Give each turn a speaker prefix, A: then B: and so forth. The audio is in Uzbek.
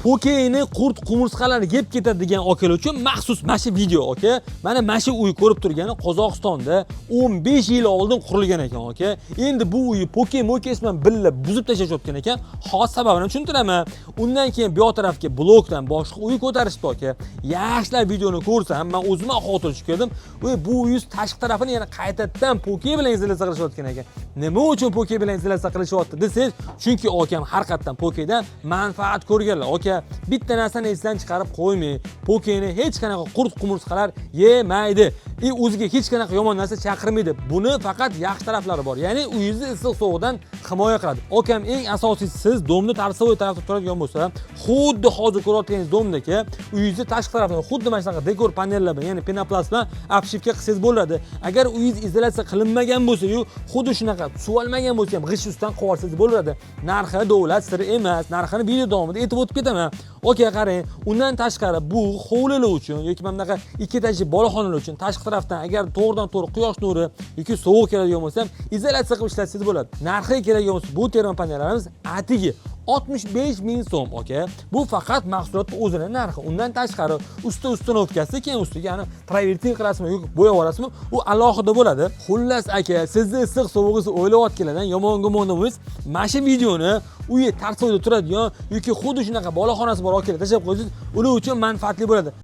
A: Pokeyni qurt qumursqalar yeb ketadi degan akalar uchun maxsus mana shu video, aka. Mana shu uy ko'rib turgani Qozog'istonda 15 yil oldin qurilgan ekan, aka. Endi bu uy Pokemokes bilan birga buzib tashlashayotgan ekan. Hozir sababini tushuntiraman. Undan keyin bu tarafga blokdan boshqa uy ko'tarishdi, aka. Yaxshilab videoni ko'rsam, men o'zim xotir tushgandim. Bu uy tashqi tarafini yana qaytadan Poke bilan izolyatsiya qilishayotgan ekan. Nima uchun Poke bilan izolyatsiya qilishyapti desangiz, chunki akam har qatdan Pokedan manfaat ko'rganlar, aka. Bitta narsani esdan chiqarib qo'ymang. Pokeni hech qanaqa qurt qumursqalar yemaydi. O'ziga hech qanaqa yomon narsa chaqirmaydi. Buni faqat yaxshi taraflari bor. Ya'ni uyingizni issiq sovuqdan himoya qiladi. Akam eng asosiysi siz domni tarsovoy tarafda turadigan bo'lsa, xuddi hozir ko'rayotganingiz domdagi uyingizni tashqi tarafdan xuddi mana shunaqa dekor panellar bilan, ya'ni penoplast bilan obshivka qilsangiz bo'ladi. Agar uyingiz izolyatsiya qilinmagan bo'lsa-yu, xuddi shunaqa suvalmagan bo'lsa ham g'ish ustidan qo'ysangiz bo'ladi. Narxi davlat siri emas. Narxini video davomida aytib o'tib ketaman. Okey, qarang. Undan tashqari bu hovlilar uchun yoki mana bunaqa ikki etajli boloxonalar uchun tashqi tarafdan agar to'g'ridan-to'g'ri quyosh nuri yoki sovuq keladigan bo'lsa, izolyatsiya qilib ishlatsangiz bo'ladi. Narxiga keladigan bo'lsa, bu termopannellarimiz atigi 65 ming so'm, aka. Bu faqat mahsulotning o'zining narxi. Undan tashqari usta-ustanovkasi, keyin ustiga yana proverting qilasizmi yoki bo'yab olasizmi, u alohida bo'ladi. Xullas, aka, sizni issiq sovug'ingizni o'ylayotganlardan yomon gumonda bo'lsangiz, mana shu videoni uyi tarsoyda turadigan yoki xuddi shunaqa boloxonasi bor akalar tashlab qo'ysangiz, ular uchun manfaatli bo'ladi.